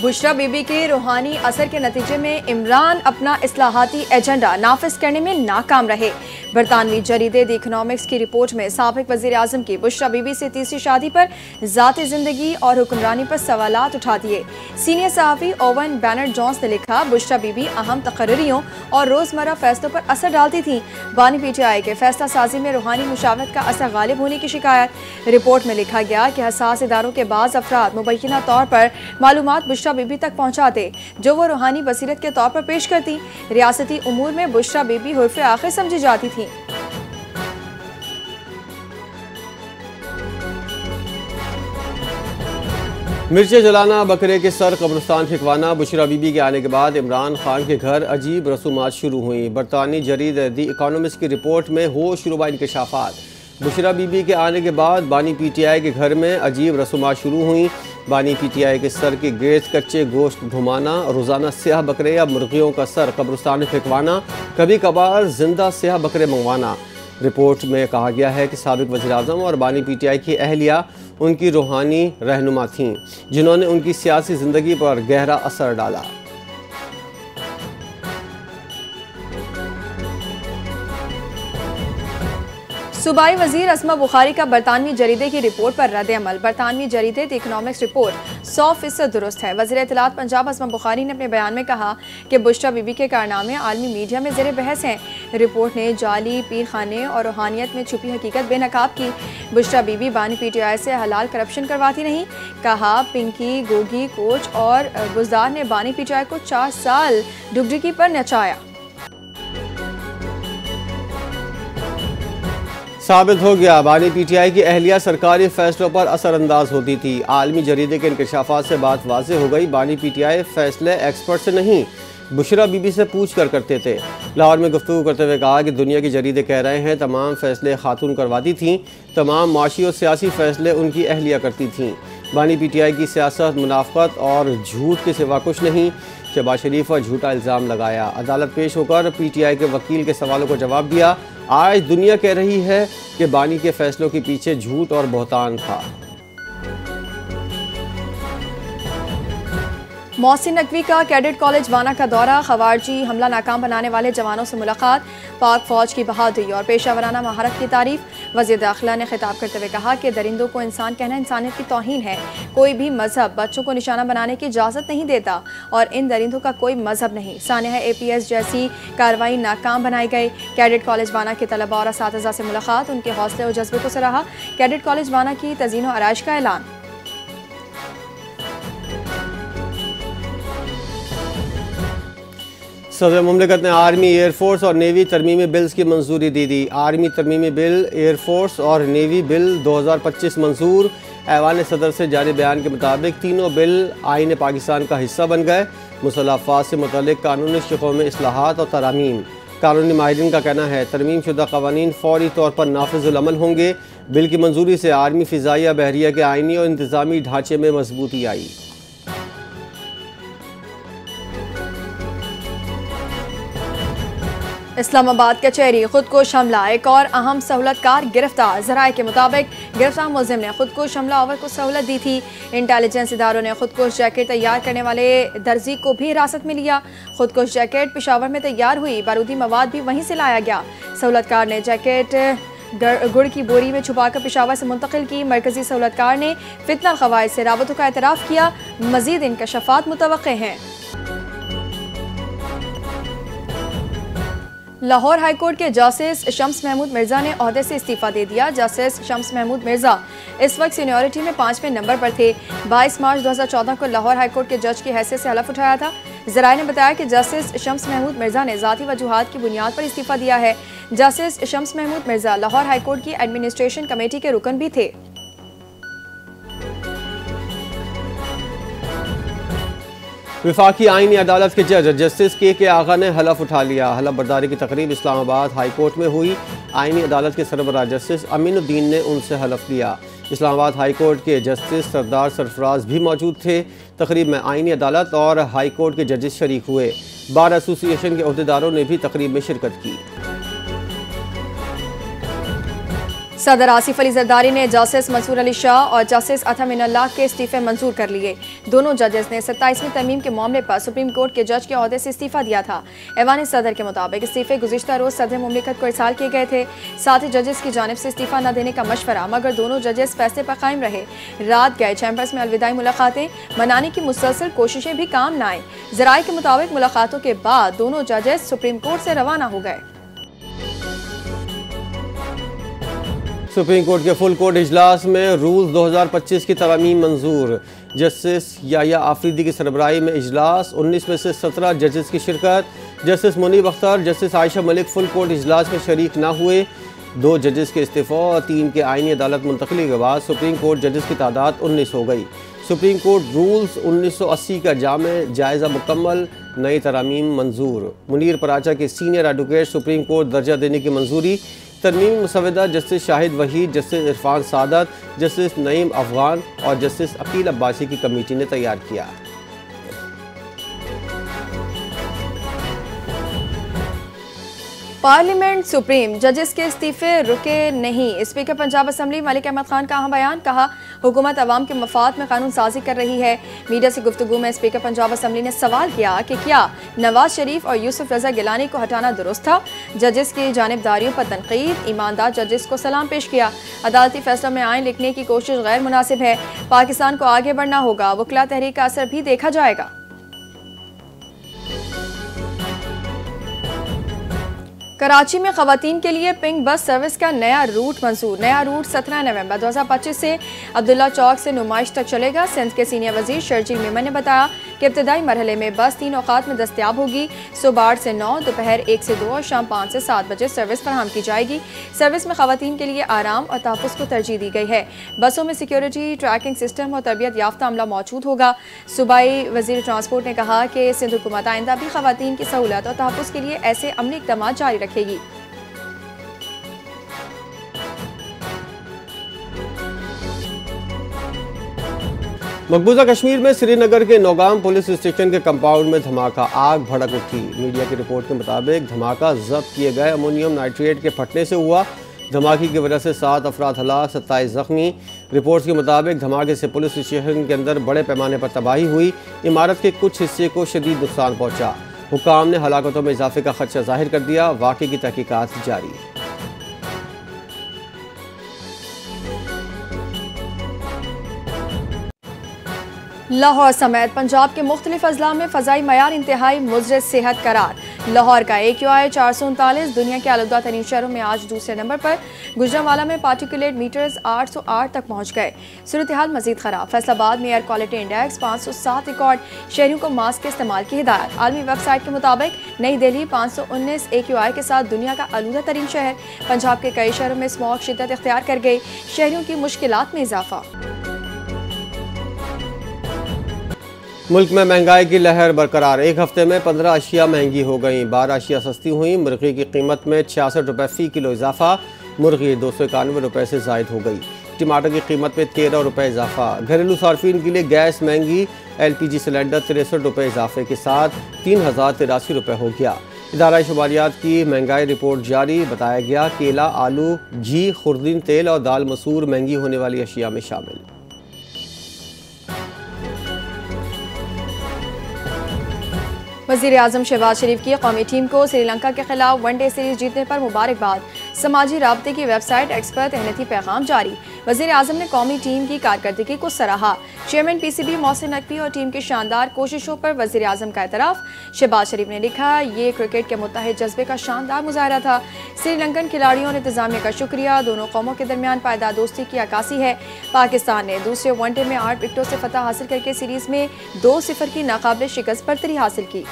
बुशरा बीबी के रूहानी असर के नतीजे में इमरान अपना इस्लाहाती एजेंडा नाफिज करने में नाकाम रहे। बरतानवी जरीदे द इकोनॉमिक्स की रिपोर्ट में साबिक वजीर आजम की बुशरा बीबी से तीसरी शादी पर जाती जिंदगी और हुक्मरानी पर सवालात उठा दिए। सीनियर सहाफ़ी ओवन बैनर्ड जॉन्स ने लिखा, बुशरा बीबी अहम तकर्रियों और रोजमर्रा फैसलों पर असर डालती थी। बानी PTI के फैसला साजी में रूहानी मुशावरत का असर गालिब होने की शिकायत। रिपोर्ट में लिखा गया कि हसास इदारों के बाज़ अफराद मुबैना तौर पर मालूमात बुशरा बीबी तक पहुँचाते जो वो रूहानी बसीरत के तौर पर पेश करती। रियासती उमूर में बुशरा बीबी हुर्फ़े आखिर समझी जाती थी। मिर्चें जलाना, बकरे के सर कब्रिस्तान फिकवाना। बुशरा बीबी के आने के बाद इमरान खान के घर अजीब रसूमात शुरू हुई। बरतानी जरीद द इकोनॉमिक्स की रिपोर्ट में होश रुबा इंकशाफात। बुशरा बीबी के आने के बाद बानी PTI के घर में अजीब रसूमात शुरू हुई। बानी PTI के सर के गिर्द कच्चे गोश्त घुमाना, रोज़ाना स्याह बकरे या मुर्गियों का सर कब्रिस्तान में फेंकवाना, कभी कभार जिंदा स्याह बकरे मंगवाना। रिपोर्ट में कहा गया है कि साबिक वज़ीर आज़म और बानी PTI की अहलिया उनकी रूहानी रहनुमा थीं, जिन्होंने उनकी सियासी ज़िंदगी पर गहरा असर डाला। सूबाई वजीर असमा बुखारी का बरतानवी जरीदे की रिपोर्ट पर रद्द अमल। बरतानवी जरीदे द इकोनॉमिक्स रिपोर्ट 100% दुरुस्त है। वज़ीर इत्तलात पंजाब असमा बुखारी ने अपने बयान में कहा कि बुशरा बीबी के कारनामे आलमी मीडिया में ज़ेर बहस हैं। रिपोर्ट ने जाली पीर खाने और रूहानियत में छुपी हकीकत बेनकाब की। बुशरा बीबी बानी PTI से हलाल करप्शन करवाती नहीं। कहा, पिंकी, गोगी, कोच और गुजदार ने बानी PTI को 4 साल डुगडुगी पर नचाया। साबित हो गया, बानी PTI की अहलिया सरकारी फैसलों पर असरअंदाज होती थी। आलमी जरीदे के इंकशाफात से बात वाज़ेह हो गई। बानी PTI फैसले एक्सपर्ट से नहीं, बुशरा बीबी से पूछ कर करते थे। लाहौर में गुफ्तगू करते हुए कहा कि दुनिया के जरीदे कह रहे हैं तमाम फैसले खातून करवाती थीं, तमाम माशी और सियासी फैसले उनकी अहलिया करती थीं। बानी PTI की सियासत मुनाफ़क़त और झूठ के सिवा कुछ नहीं। शहबाज शरीफ पर झूठा इल्ज़ाम लगाया, अदालत पेश होकर PTI के वकील के सवालों को जवाब दिया। आज दुनिया कह रही है कि बानी के फैसलों के पीछे झूठ और बहतान था। मोहसिन नकवी का कैडेट कॉलेज वाना का दौरा, खवारजी हमला नाकाम बनाने वाले जवानों से मुलाकात, पाक फौज की बहादुरी और पेशावराना महारत की तारीफ। वज़ीर दाखिला ने खिताब करते हुए कहा कि दरिंदों को इंसान कहना इंसानियत की तौहीन है। कोई भी मजहब बच्चों को निशाना बनाने की इजाज़त नहीं देता और इन दरिंदों का कोई मजहब नहीं। सानिया APS जैसी कार्रवाई नाकाम बनाई गई। कैडेट कॉलेज वाना के तलबा और असातिज़ा से मुलाकात, उनके हौसले और जज्बे को सराहा। कैडेट कॉलेज वाना की तज़ीन व आराइश का ऐलान। सदर मुमलिकत ने आर्मी, एयरफोर्स और नेवी तरमीमी बिल्स की मंजूरी दे दी। आर्मी तरमीमी बिल, एयरफोर्स और नेवी बिल 2025 मंजूर। ऐवान सदर से जारी बयान के मुताबिक तीनों बिल आईन पाकिस्तान का हिस्सा बन गए। मुसल्लह अफ़वाज से मुतल्लिक़ कानूनी शिक़ों में इस्लाहात और तरामीम। कानूनी माहिरीन का कहना है तरमीम शुदा क़वानीन फ़ौरी तौर पर नाफिज़ुल अमल होंगे। बिल की मंजूरी से आर्मी, फ़िज़ाइया, बहरिया के आइनी और इंतज़ामी ढांचे में मजबूती आई। इस्लामाबाद कचहरी, खुदकुश हमला, एक और अहम सहूलतकार गिरफ्तार। ज़राए के मुताबिक गिरफ्तार मुलजिम ने खुदकुश हमलावर को सहूलत दी थी। इंटेलिजेंस इदारों ने खुदकुश जैकेट तैयार करने वाले दर्जी को भी हिरासत में लिया। खुदकुश जैकेट पेशावर में तैयार हुई, बारूदी मवाद भी वहीं से लाया गया। सहूलतकार ने जैकेट गुड़ की बोरी में छुपाकर पेशावर से मुंतकिल की। मरकजी सहूलतकार ने फितना ख़वाइद से राबतों का एतराफ़ किया। मज़ीद इंकशाफात मुतवक्के हैं। लाहौर हाईकोर्ट के जस्टिस शम्स महमूद मिर्जा ने ओहदे से इस्तीफा दे दिया। जस्टिस शम्स महमूद मिर्जा इस वक्त सीनियरिटी में 5वें नंबर पर थे। 22 मार्च 2014 को लाहौर हाईकोर्ट के जज की हैसियत से हलफ उठाया था। ज़राए ने बताया कि जस्टिस शम्स महमूद मिर्जा ने ज़ाती वजूहात की बुनियाद पर इस्तीफा दिया है। जस्टिस शम्स महमूद मिर्जा लाहौर हाईकोर्ट की एडमिनिस्ट्रेशन कमेटी के रुकन भी थे। विफाकी आईनी अदालत के जज जस्टिस के आगा ने हलफ उठा लिया। हलफ बर्दारी की तकरीब इस्लामाबाद हाई कोर्ट में हुई। आईनी अदालत के सरबराह जस्टिस अमीनुद्दीन ने उनसे हलफ लिया। इस्लामाबाद हाई कोर्ट के जस्टिस सरदार सरफराज भी मौजूद थे। तकरीब में आईनी अदालत और हाई कोर्ट के जजेस शरीक हुए। बार एसोसिएशन के अहदेदारों ने भी तकरीब में शिरकत की। सदर आसिफ अली जरदारी ने जस्टिस मंसूर अली शाह और जस्टिस अता मिनल्लाह के इस्तीफे मंजूर कर लिए। दोनों जजेस ने 27वीं तरमीम के मामले पर सुप्रीम कोर्ट के जज के ओहदे से इस्तीफा दिया था। ऐवान सदर के मुताबिक इस्तीफे गुज़िश्ता रोज सदर मुमलिकत को इरसाल किए गए थे। साथ ही जजेस की जानिब से इस्तीफा न देने का मशवरा, मगर दोनों जजेस फैसले पर कायम रहे। रात गए चैम्बर्स में अलविदाई मुलाकातें मनाने की मुसलसल कोशिशें भी काम न आए। जराये के मुताबिक मुलाकातों के बाद दोनों जजेस सुप्रीम कोर्ट से रवाना हो गए। सुप्रीम कोर्ट के फुल कोर्ट इजलास में रूल्स 2025 की तरमीम मंजूर। जस्टिस याया आफरीदी की सरबराही में इजलास, 19 में से 17 जजेस की शिरकत। Justice Munib Akhtar, justice Ayesha Malik full court इजलास में शरीक न हुए। 2 जजेस के इस्तीफ़ा और 3 के आईनी अदालत मुंतकली के बाद सुप्रीम कोर्ट जजेस की तादाद 19 हो गई। सुप्रीम कोर्ट रूल्स 1980 का जायज़ा मुकम्मल, नई तरमीम मंजूर। मुनीर पराचा के सीनियर एडवोकेट सुप्रीम कोर्ट दर्जा देने की मंजूरी। तरमीमी मुसवदा जस्टिस शाहिद वहीद, जस्टिस इरफान सादत, जस्टिस नईम अफगान और जस्टिस अकील अब्बासी की कमेटी ने तैयार किया। पार्लियामेंट सुप्रीम जजेस के इस्तीफे रुके नहीं। स्पीकर पंजाब असम्बली मलिक अहमद खान का अहम बयान, कहा हुकूमत अवाम के मफाद में कानून साजी कर रही है। मीडिया से गुफ्तगू में स्पीकर पंजाब असम्बली ने सवाल किया कि क्या नवाज शरीफ और यूसुफ रजा गिलानी को हटाना दुरुस्त था। जजेस की जानिबदारियों पर तनकीद, ईमानदार जजेस को सलाम पेश किया। अदालती फैसलों में आइन लिखने की कोशिश गैर मुनासिब है। पाकिस्तान को आगे बढ़ना होगा। वकला तहरीक का असर भी देखा जाएगा। कराची में खवातीन के लिए पिंक बस सर्विस का नया रूट मंजूर। नया रूट 17 नवंबर 2025 से अब्दुल्ला चौक से नुमाइश तक चलेगा। सिंध के सीनियर वजीर शर्जील मेमन ने बताया कि इब्तदाई मरहले में बस 3 औकात में दस्तयाब होगी। सुबह 8 से 9, दोपहर 1 से 2 और शाम 5 से 7 बजे सर्विस फराहम की जाएगी। सर्विस में खवातीन के लिए आराम और तहफ़्फ़ुज़ को तरजीह दी गई है। बसों में सिक्योरिटी, ट्रैकिंग सिस्टम और तरबियत याफ्ता अमला मौजूद होगा। सूबाई वजीर ट्रांसपोर्ट ने कहा कि सिंध हुकूमत आइंदा भी खवातीन की सहूलत और तहफ़्फ़ुज़ के लिए ऐसे अमली इक़दाम जारी रखेगी। मकबूजा कश्मीर में श्रीनगर के नौगाम पुलिस स्टेशन के कंपाउंड में धमाका, आग भड़क उठी। मीडिया की रिपोर्ट के मुताबिक धमाका जब्त किए गए अमोनियम नाइट्रेट के फटने से हुआ। धमाके की वजह से 7 अफराद हलाक, 27 जख्मी। रिपोर्ट्स के मुताबिक धमाके से पुलिस स्टेशन के अंदर बड़े पैमाने पर तबाही हुई। इमारत के कुछ हिस्से को शदीद नुकसान पहुँचा। हुकाम ने हलाकतों में इजाफे का खदशा जाहिर कर दिया। वाक़े की तहकीकात जारी। लाहौर समेत पंजाब के मुख्तलिफ अजला में फ़ज़ाई मयार इंतहाई मुज़र सेहत करार। लाहौर का AQI 439 दुनिया के आलूदा तरीन शहरों में आज दूसरे नंबर पर। गुजरांवाला में पार्टिकुलेट मीटर्स 808 तक पहुँच गए। सूरत हाल मजीद खराब। फैसलाबाद में एयर क्वालिटी इंडेक्स 507 रिकॉर्ड। शहरियों को मास्क के इस्तेमाल की हिदायत। आलमी वेबसाइट के मुताबिक नई दिल्ली 519 AQI के साथ दुनिया का आलूदा तरीन शहर। पंजाब के कई शहरों में स्मॉग शिद्दत इख्तियार कर गई। शहरियों की मुश्किलात में इजाफा। मुल्क में महंगाई की लहर बरकरार। एक हफ्ते में 15 अशिया महंगी हो गई। 12 अशिया सस्ती हुई। मुर्गी की कीमत में 66 रुपये फ़ी किलो इजाफा। मुर्गी 291 रुपये से ज़ायद हो गई। टमाटर की कीमत में 13 रुपये इजाफा। घरेलू सार्फिन के लिए गैस महंगी। LPG सिलेंडर 63 रुपये इजाफे के साथ 3083 रुपये हो गया। इदारा शुमारियात की महंगाई रिपोर्ट जारी। बताया गया केला, आलू, घी, खुर्दीन तेल और दाल मसूर महंगी होने वाली अशिया में शामिल। वज़ीर आज़म शहबाज शरीफ की कौमी टीम को श्रीलंका के खिलाफ वनडे सीरीज जीतने पर मुबारकबाद। समाजी राब्ते की वेबसाइट एक्स पर तहनीती पैगाम जारी। वज़ीर आज़म ने कौमी टीम की कारकर्दगी को सराहा। चेयरमैन PCB मोहसिन नकवी और टीम की शानदार कोशिशों पर वज़ीर आज़म का एतराफ़। शहबाज शरीफ ने लिखा, ये क्रिकेट के मुत्तहिद जज्बे का शानदार मुजाहरा था। श्रीलंकन खिलाड़ियों और इंतजामिया का शुक्रिया। दोनों कौमों के दरमियान पायदार दोस्ती की अक्कासी है। पाकिस्तान ने दूसरे वनडे में 8 विकेटों से फतह हासिल करके सीरीज में 2-0 की नाकाबिल शिकस्त बरतरी हासिल की।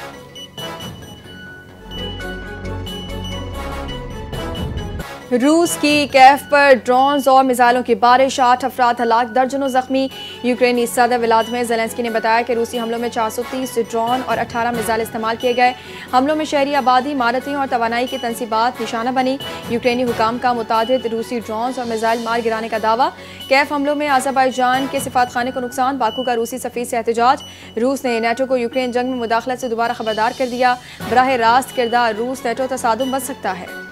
रूस की कैफ पर ड्रोन्स और मिसाइलों की बारिश, 8 अफराद हलाक, दर्जनों जख्मी। यूक्रेनी सदर व्लादिमीर ज़ेलेंस्की ने बताया कि रूसी हमलों में 430 ड्रोन और 18 मिसाइल इस्तेमाल किए गए। हमलों में शहरी आबादी, इमारतें और तवानाई की तनसीबात निशाना बनी। यूक्रेनी हुकाम का मुतादिद रूसी ड्रोन्स और मिसाइल मार गिराने का दावा। कैफ हमलों में अज़रबैजान के सिफारतखाने को नुकसान, बाकू का रूसी सफ़ीर से एहतजाज। रूस ने नेटो को यूक्रेन जंग में मुदाखलत से दोबारा खबरदार कर दिया। बराह रास्त किरदार रूस नेटो तसादुम बच सकता है।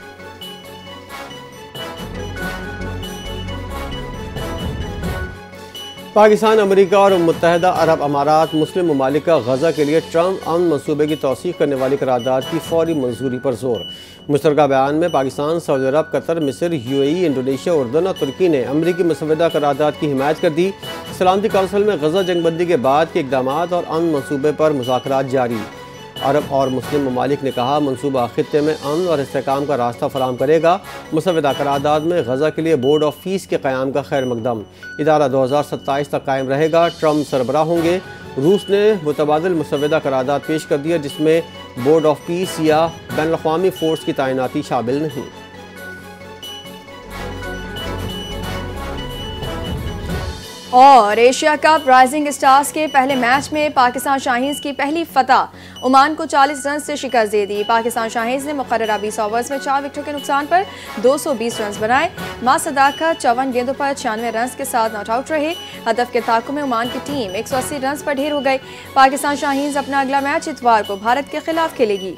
पाकिस्तान, अमेरिका और मुत्तहदा अरब अमारात मुस्लिम ममालिक का गजा के लिए ट्रम्प अमन मनसूबे की तौसीक करने वाली करारदाद की फौरी मंजूरी पर जोर। मुश्तरका बयान में पाकिस्तान, सऊदी अरब, कतर, मिस्र, UAE, इंडोनेशिया, उर्दन और तुर्की ने अमरीकी मसवदा करारदाद की हिमायत कर दी। सलामती कौंसिल में गजा जंगबंदी के बाद के इकदाम और अमन मनसूबे पर मुज़ाकरात जारी। अरब और मुस्लिम ममालिक ने कहा मनसूबा खित्ते में अमन और इस्तेहकाम का रास्ता फराहम करेगा। मुसवदा करारदाद में गजा के लिए बोर्ड ऑफ पीस के क़याम का खैर मकदम। इदारा 2027 तक कायम रहेगा। ट्रम्प सरबराह होंगे। रूस ने मुतबादिल मुसवदा करारदाद पेश कर दिया जिसमें बोर्ड ऑफ पीस या बैनुल-अक़वामी फोर्स की तैनाती शामिल नहीं। और एशिया कप राइजिंग स्टार्स के पहले मैच में पाकिस्तान शाहीन्स की पहली फतह। ओमान को 40 रन से शिकस्त दे दी। पाकिस्तान शाहीन्स ने मुकर्ररा 20 ओवर्स में 4 विकेटों के नुकसान पर 220 रन बनाए। मां सदाकत 54 गेंदों पर 96 रन के साथ नॉट आउट रहे। हदफ के ताक़ुब में ओमान की टीम 180 रन पर ढेर हो गई। पाकिस्तान शाहीन्स अपना अगला मैच इतवार को भारत के खिलाफ खेलेगी।